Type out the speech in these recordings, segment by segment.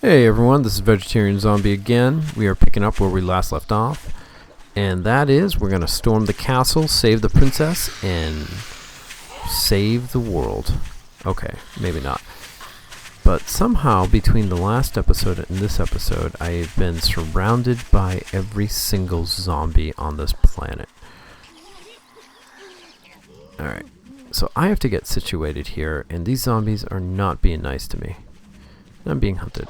Hey everyone, this is Vegetarian Zombie again. We are picking up where we last left off. And that is, we're going to storm the castle, save the princess, and save the world. Okay, maybe not. But somehow, between the last episode and this episode, I have been surrounded by every single zombie on this planet. Alright, so I have to get situated here, and these zombies are not being nice to me. I'm being hunted.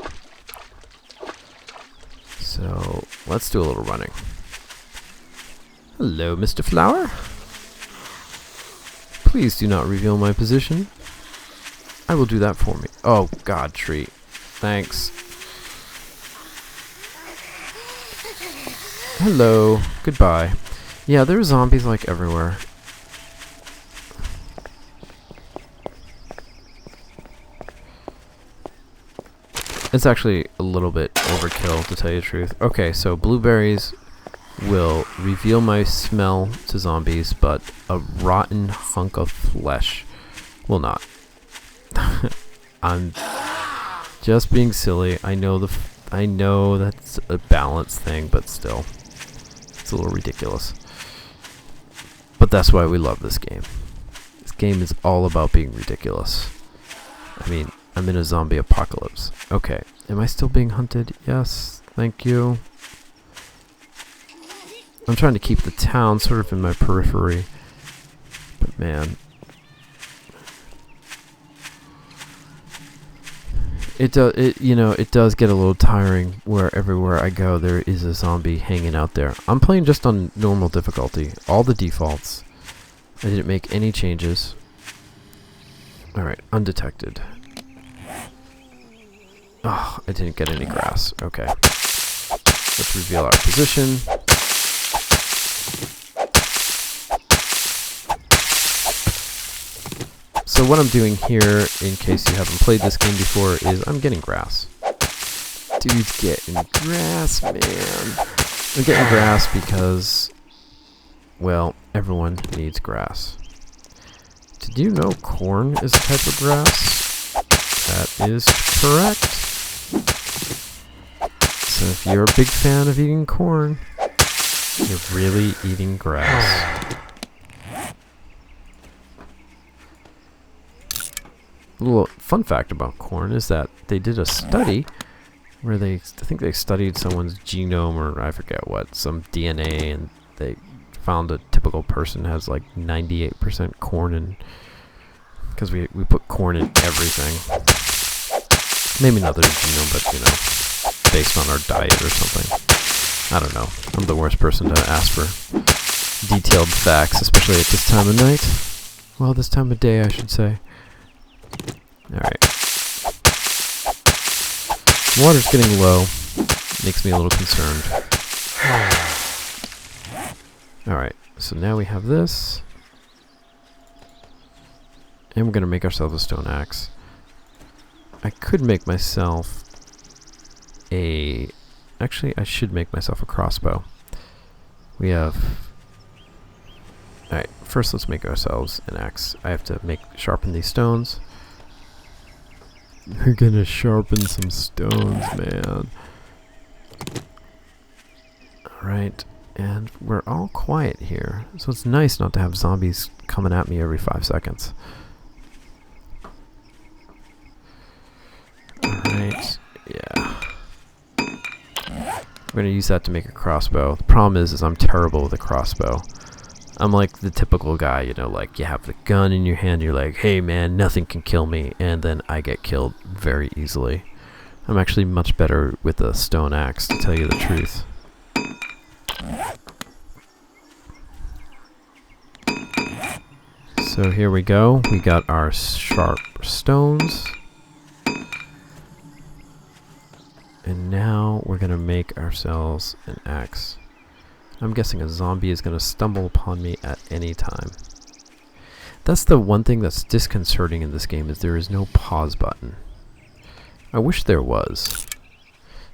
So, let's do a little running. Hello, Mr. Flower. Please do not reveal my position. I will do that for me. Oh, God, tree. Thanks. Hello. Goodbye. Yeah, there are zombies like everywhere. It's actually a little bit overkill, to tell you the truth. Okay, so blueberries will reveal my smell to zombies, but a rotten hunk of flesh will not. I'm just being silly. I know that's a balance thing, but still, it's a little ridiculous. But that's why we love this game. This game is all about being ridiculous. I mean, I'm in a zombie apocalypse. Okay. Am I still being hunted? Yes. Thank you. I'm trying to keep the town sort of in my periphery. But man. It does get a little tiring where everywhere I go there is a zombie hanging out there. I'm playing just on normal difficulty. All the defaults. I didn't make any changes. Alright, undetected. Oh, I didn't get any grass. Okay. Let's reveal our position. So what I'm doing here, in case you haven't played this game before, is I'm getting grass. Dude's getting grass, man. I'm getting grass because, well, everyone needs grass. Did you know corn is a type of grass? That is correct. So if you're a big fan of eating corn, you're really eating grass. A little fun fact about corn is that they did a study where I think they studied someone's genome, or I forget what, some DNA, and they found a typical person has like 98% corn in, because we put corn in everything. Maybe not their genome, but based on our diet or something. I don't know. I'm the worst person to ask for detailed facts, especially at this time of night. Well, this time of day, I should say. Alright. Water's getting low. Makes me a little concerned. Alright, so now we have this. And we're going to make ourselves a stone axe. I could make myself actually, I should make myself a crossbow. We have... Alright, first let's make ourselves an axe. I have to sharpen these stones. We're gonna sharpen some stones, man. Alright, and we're all quiet here. So it's nice not to have zombies coming at me every 5 seconds. Alright, yeah. I'm going to use that to make a crossbow. The problem is I'm terrible with a crossbow. I'm like the typical guy, like you have the gun in your hand, you're like, hey man, nothing can kill me, and then I get killed very easily. I'm actually much better with a stone axe, to tell you the truth. So here we go. We got our sharp stones. And now we're going to make ourselves an axe. I'm guessing a zombie is going to stumble upon me at any time. That's the one thing that's disconcerting in this game, is there is no pause button. I wish there was.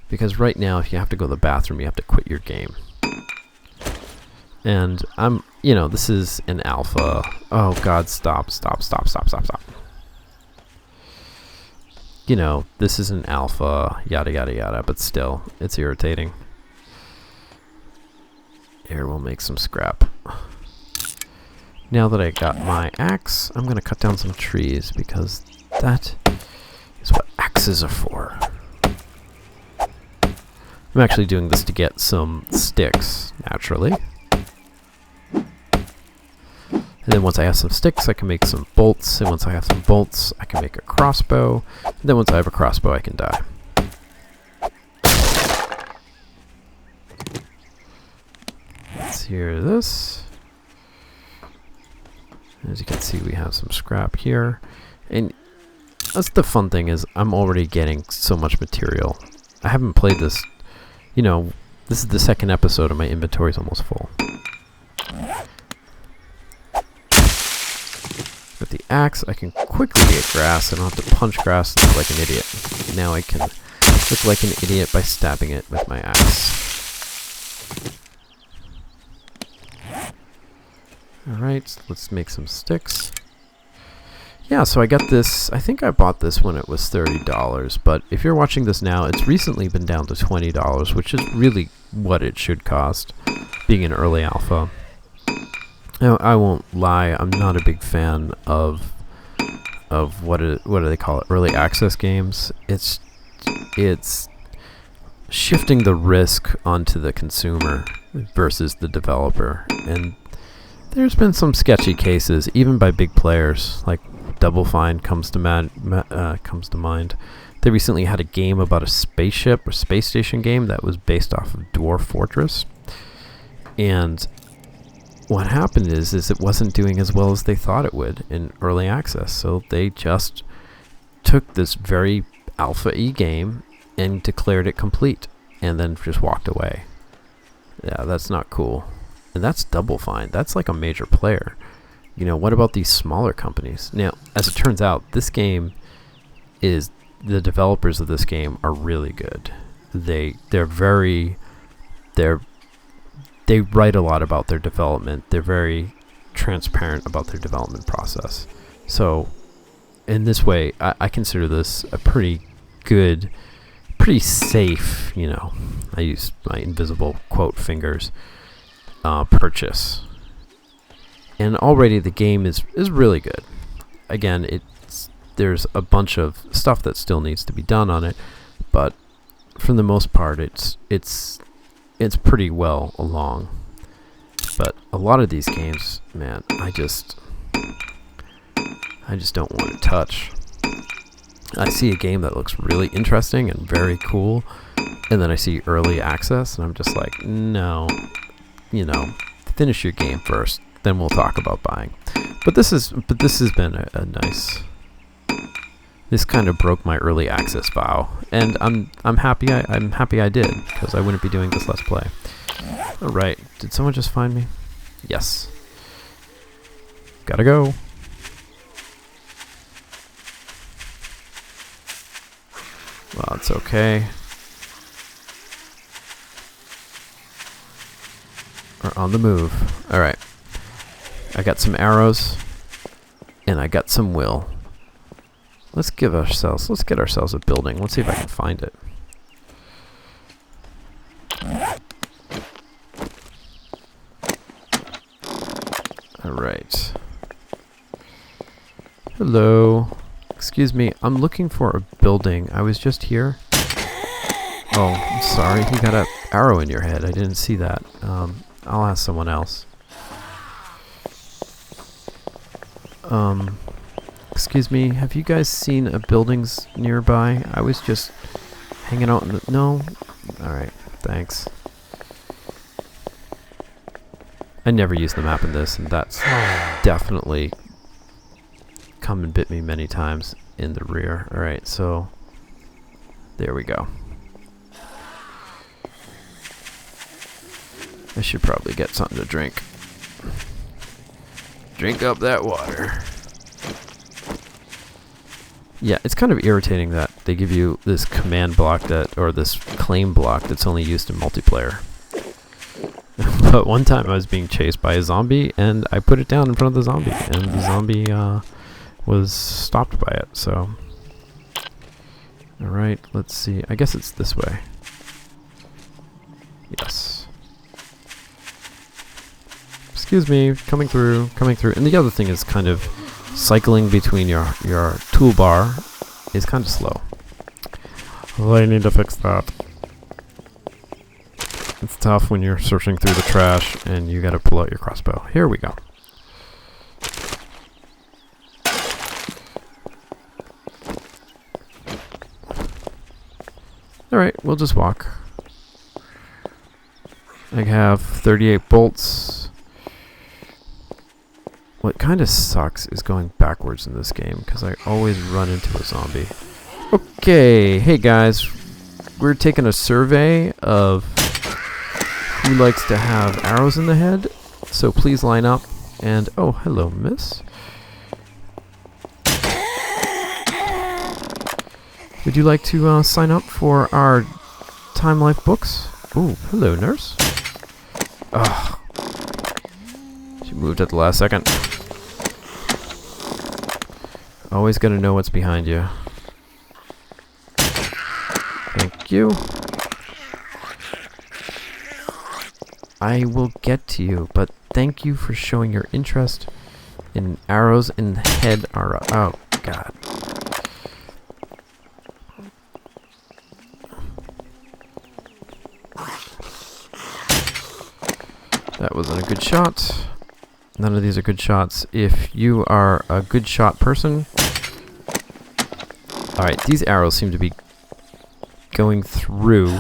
Because right now, if you have to go to the bathroom, you have to quit your game. And this is an alpha. Oh god, stop. you know, this is an alpha, yada yada yada, but still, it's irritating. Here, we'll make some scrap. Now that I got my axe, I'm gonna cut down some trees because that is what axes are for. I'm actually doing this to get some sticks, naturally. And then once I have some sticks, I can make some bolts. And once I have some bolts, I can make a crossbow. And then once I have a crossbow, I can die. Let's hear this. As you can see, we have some scrap here. And that's the fun thing, is I'm already getting so much material. I haven't played this, you know, this is the second episode and my inventory's almost full. With the axe, I can quickly get grass. I don't have to punch grass and look like an idiot. Now I can look like an idiot by stabbing it with my axe. Alright, let's make some sticks. Yeah, so I got this, I think I bought this when it was $30, but if you're watching this now, it's recently been down to $20, which is really what it should cost, being an early alpha. Now, I won't lie, I'm not a big fan of what do they call it, early access games. It's shifting the risk onto the consumer versus the developer, and there's been some sketchy cases, even by big players, like Double Fine comes to mind. They recently had a game about a spaceship or space station game that was based off of Dwarf Fortress, and what happened is it wasn't doing as well as they thought it would in early access, so they just took this very alpha-y game and declared it complete, and then just walked away. Yeah, that's not cool. And that's Double Fine. That's like a major player. You know, what about these smaller companies? Now, as it turns out, this game is, the developers of this game are really good. They write a lot about their development. They're very transparent about their development process. So, in this way, I consider this a pretty good, pretty safe, you know, I use my invisible quote fingers, purchase. And already the game is really good. Again, there's a bunch of stuff that still needs to be done on it, but for the most part, it's pretty well along. But a lot of these games, man, I just don't want to touch. I see a game that looks really interesting and very cool, and then I see early access, and I'm just like, no, you know, finish your game first, then we'll talk about buying. But this has been a nice. This kind of broke my early access vow, and I'm happy I did, because I wouldn't be doing this Let's Play. All right, did someone just find me? Yes. Gotta go. Well, it's okay. We're on the move. All right. I got some arrows, and I got some will. Let's get ourselves a building. Let's see if I can find it. All right. Hello. Excuse me, I'm looking for a building. I was just here. Oh, I'm sorry. You got an arrow in your head. I didn't see that. I'll ask someone else. Excuse me, have you guys seen buildings nearby? I was just hanging out in the... No? Alright, thanks. I never use the map in this, and that's definitely come and bit me many times in the rear. Alright, so there we go. I should probably get something to drink. Drink up that water. Yeah, it's kind of irritating that they give you this command block or this claim block that's only used in multiplayer. But one time I was being chased by a zombie, and I put it down in front of the zombie, and the zombie was stopped by it, so... Alright, let's see. I guess it's this way. Yes. Excuse me, coming through, coming through. And the other thing is kind of cycling between your toolbar is kind of slow. They need to fix that. It's tough when you're searching through the trash and you gotta pull out your crossbow. Here we go. Alright, we'll just walk. I have 38 bolts. What kind of sucks is going backwards in this game, because I always run into a zombie. Okay, hey guys. We're taking a survey of who likes to have arrows in the head. So please line up. And, oh, hello, miss. Would you like to sign up for our Time Life books? Oh, hello, nurse. Ugh. She moved at the last second. Always gotta know what's behind you. Thank you. I will get to you, but thank you for showing your interest in arrows in the head. Oh, God. That wasn't a good shot. None of these are good shots. If you are a good shot person... Alright, these arrows seem to be going through.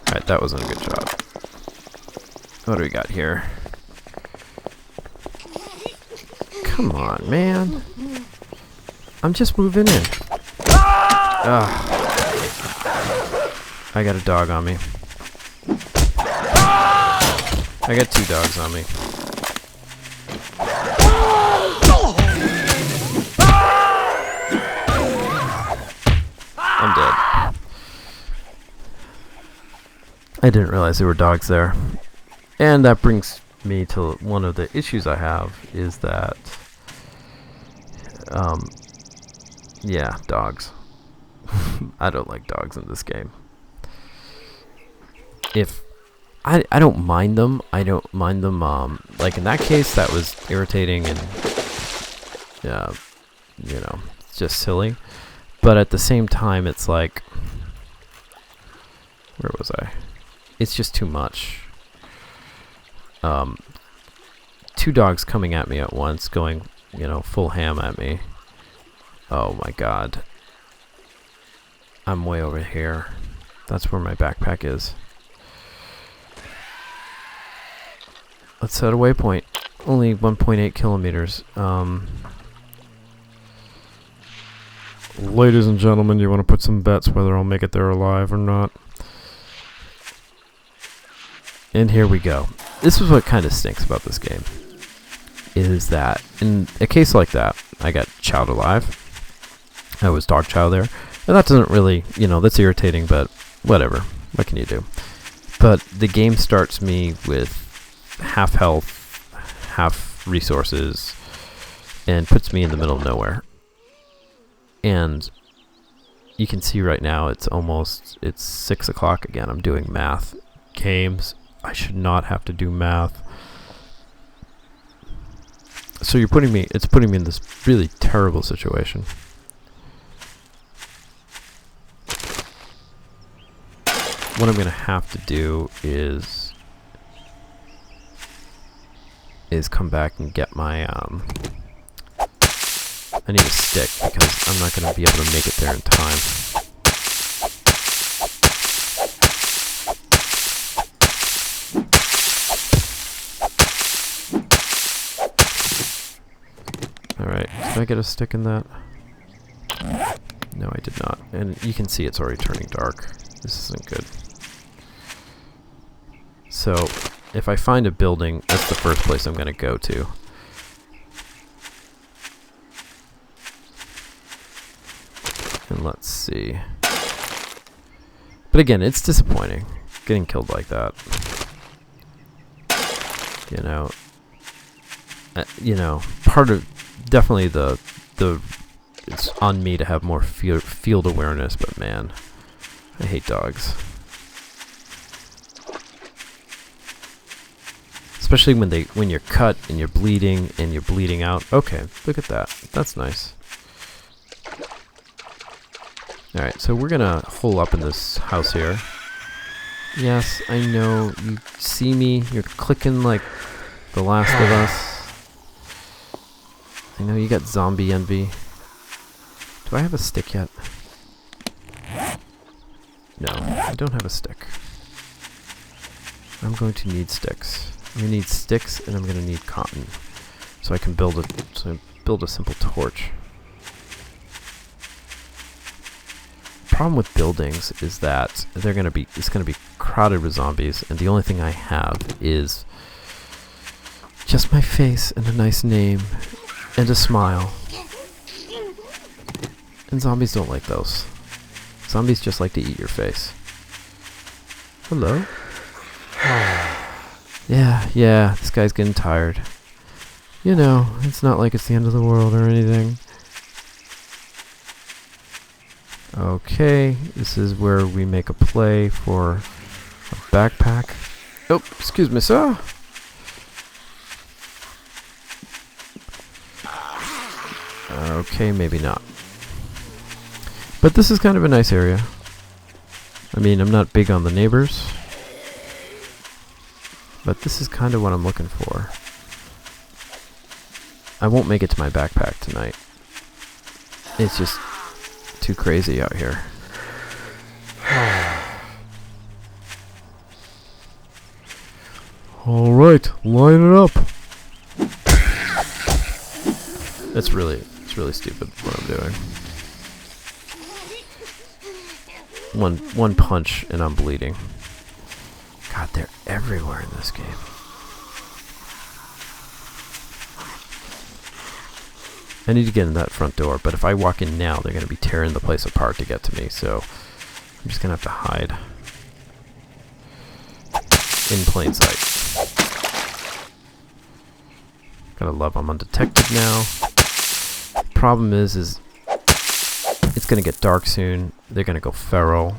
Alright, that wasn't a good shot. What do we got here? Come on, man. I'm just moving in. Ugh. I got a dog on me. I got 2 dogs on me. I'm dead. I didn't realize there were dogs there. And that brings me to one of the issues I have is that, yeah, dogs. I don't like dogs in this game. If I don't mind them. I don't mind them. Like in that case, that was irritating and, you know, it's just silly. But at the same time, it's like, where was I? It's just too much. 2 dogs coming at me at once, going, you know, full ham at me. Oh my God. I'm way over here. That's where my backpack is. Let's set a waypoint. Only 1.8 kilometers. Ladies and gentlemen, you want to put some bets whether I'll make it there alive or not? And here we go. This is what kind of stinks about this game. Is that in a case like that, I got chowed alive. I was dog chow there. And that doesn't really, you know, that's irritating, but whatever. What can you do? But the game starts me with half health, half resources, and puts me in the middle of nowhere. And you can see right now it's 6 o'clock again. I'm doing math. Games, I should not have to do math. So it's putting me in this really terrible situation. What I'm gonna have to do is come back and get my I need a stick because I'm not gonna be able to make it there in time. Alright, did I get a stick in that? No, I did not. And you can see it's already turning dark. This isn't good. So, if I find a building, that's the first place I'm going to go to. And let's see. But again, it's disappointing getting killed like that. You know, part of definitely the it's on me to have more field awareness, but man, I hate dogs. Especially when you're cut and you're bleeding out. Okay, look at that. That's nice. Alright, so we're gonna hole up in this house here. Yes, I know. You see me. You're clicking like The Last of Us. I know you got zombie envy. Do I have a stick yet? No, I don't have a stick. I'm going to need sticks. I'm going to need sticks, and I'm going to need cotton. So I can build a simple torch. Problem with buildings is that it's going to be crowded with zombies, and the only thing I have is just my face and a nice name and a smile. And zombies don't like those. Zombies just like to eat your face. Hello? Yeah, this guy's getting tired. You know, it's not like it's the end of the world or anything. Okay, this is where we make a play for a backpack. Oh, excuse me, sir. Okay, maybe not. But this is kind of a nice area. I mean, I'm not big on the neighbors, but this is kind of what I'm looking for. I won't make it to my backpack tonight. It's just too crazy out here. All right, line it up. It's really stupid what I'm doing. One punch and I'm bleeding. God, they're everywhere in this game. I need to get in that front door, but if I walk in now, they're going to be tearing the place apart to get to me, so I'm just going to have to hide in plain sight. Gotta love I'm undetected now. Problem is it's going to get dark soon, they're going to go feral,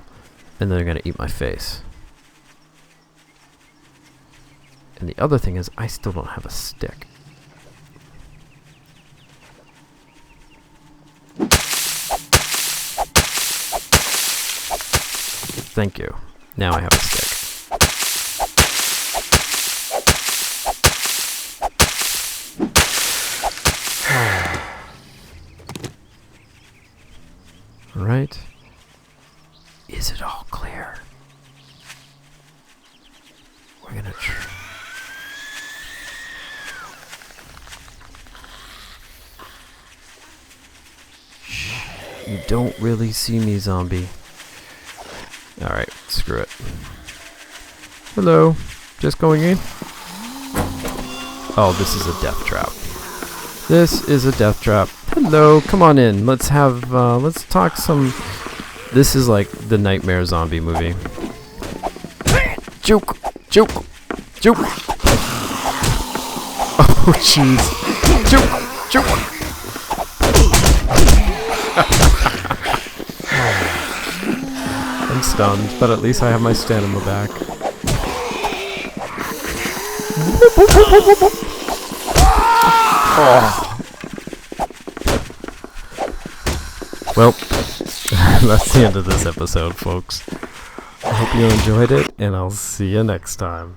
and they're going to eat my face. And the other thing is, I still don't have a stick. Thank you. Now I have a stick. Alright. Is it all clear? We're gonna You don't really see me, zombie. Alright, screw it. Hello. Just going in? Oh, this is a death trap. This is a death trap. Hello, come on in. Let's talk some... This is like the Nightmare Zombie movie. Juke! Juke! Juke! Oh, jeez. Juke! Juke! I'm stunned, but at least I have my stamina back. Oh. Well, that's the end of this episode, folks. I hope you enjoyed it, and I'll see you next time.